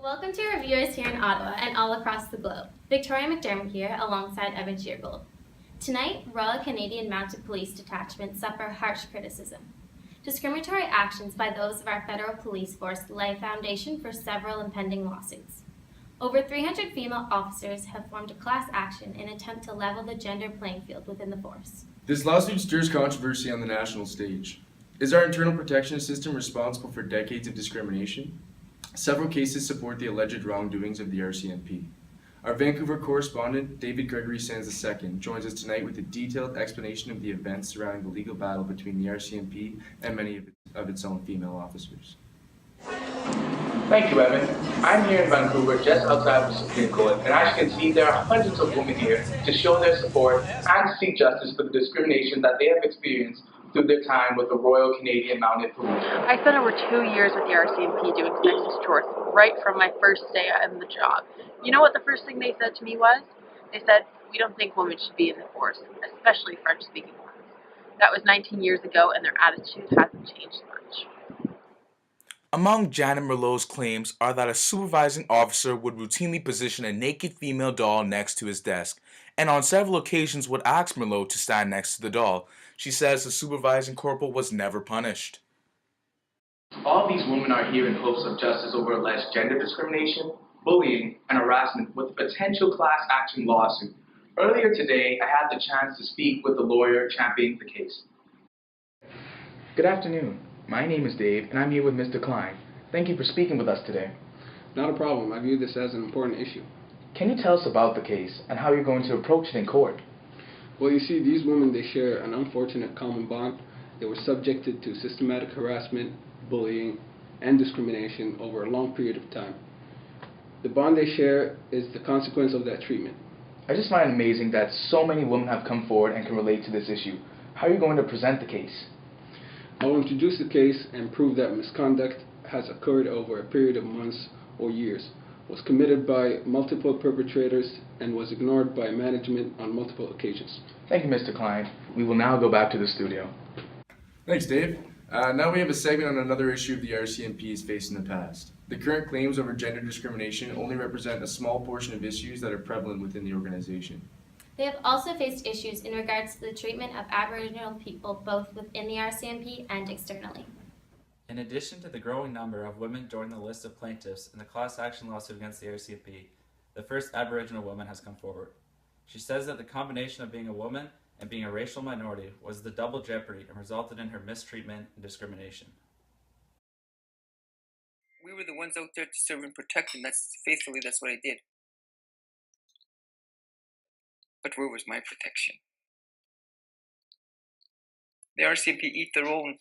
Welcome to our viewers here in Ottawa and all across the globe. Victoria McDermott here alongside Evan Sheargold. Tonight, Royal Canadian Mounted Police Detachment suffer harsh criticism. Discriminatory actions by those of our federal police force lay foundation for several impending lawsuits. Over 300 female officers have formed a class action in an attempt to level the gender playing field within the force. This lawsuit stirs controversy on the national stage. Is our internal protection system responsible for decades of discrimination? Several cases support the alleged wrongdoings of the RCMP. Our Vancouver correspondent, David Gregory Sands II, joins us tonight with a detailed explanation of the events surrounding the legal battle between the RCMP and many of its own female officers. Thank you, Evan. I'm here in Vancouver, just outside of the Supreme Court, and as you can see, there are hundreds of women here to show their support and seek justice for the discrimination that they have experienced through their time with the Royal Canadian Mounted Police. I spent over 2 years with the RCMP doing census chores right from my first day on the job. You know what the first thing they said to me was? They said, "We don't think women should be in the force, especially French-speaking ones." That was 19 years ago, and their attitude hasn't changed much. Among Janet Merlot's claims are that a supervising officer would routinely position a naked female doll next to his desk, and on several occasions would ask Merlot to stand next to the doll. She says the supervising corporal was never punished. All these women are here in hopes of justice over alleged gender discrimination, bullying, and harassment with a potential class action lawsuit. Earlier today, I had the chance to speak with the lawyer championing the case. Good afternoon. My name is Dave, and I'm here with Mr. Klein. Thank you for speaking with us today. Not a problem. I view this as an important issue. Can you tell us about the case and how you're going to approach it in court? Well, you see, these women, they share an unfortunate common bond. They were subjected to systematic harassment, bullying, and discrimination over a long period of time. The bond they share is the consequence of that treatment. I just find it amazing that so many women have come forward and can relate to this issue. How are you going to present the case? I will introduce the case and prove that misconduct has occurred over a period of months or years, was committed by multiple perpetrators, and was ignored by management on multiple occasions. Thank you, Mr. Klein. We will now go back to the studio. Thanks, Dave. Now we have a segment on another issue the RCMP has faced in the past. The current claims over gender discrimination only represent a small portion of issues that are prevalent within the organization. They have also faced issues in regards to the treatment of Aboriginal people both within the RCMP and externally. In addition to the growing number of women joining the list of plaintiffs in the class action lawsuit against the RCMP, the first Aboriginal woman has come forward. She says that the combination of being a woman and being a racial minority was the double jeopardy and resulted in her mistreatment and discrimination. We were the ones out there to serve and protect, and that's what I did. But where was my protection? The RCMP eat their own.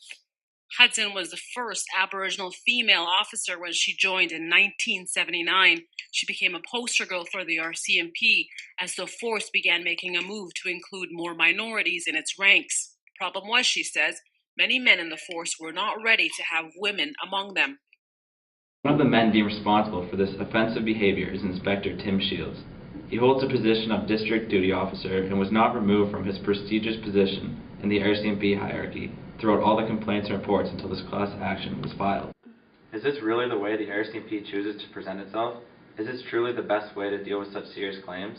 Hudson was the first Aboriginal female officer when she joined in 1979. She became a poster girl for the RCMP as the force began making a move to include more minorities in its ranks. Problem was, she says, many men in the force were not ready to have women among them. One of the men deemed responsible for this offensive behavior is Inspector Tim Shields. He holds the position of District Duty Officer and was not removed from his prestigious position in the RCMP hierarchy throughout all the complaints and reports until this class action was filed. Is this really the way the RCMP chooses to present itself? Is this truly the best way to deal with such serious claims?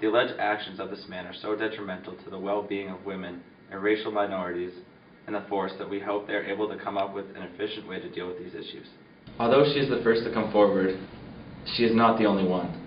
The alleged actions of this man are so detrimental to the well-being of women and racial minorities in the force that we hope they are able to come up with an efficient way to deal with these issues. Although she is the first to come forward, she is not the only one.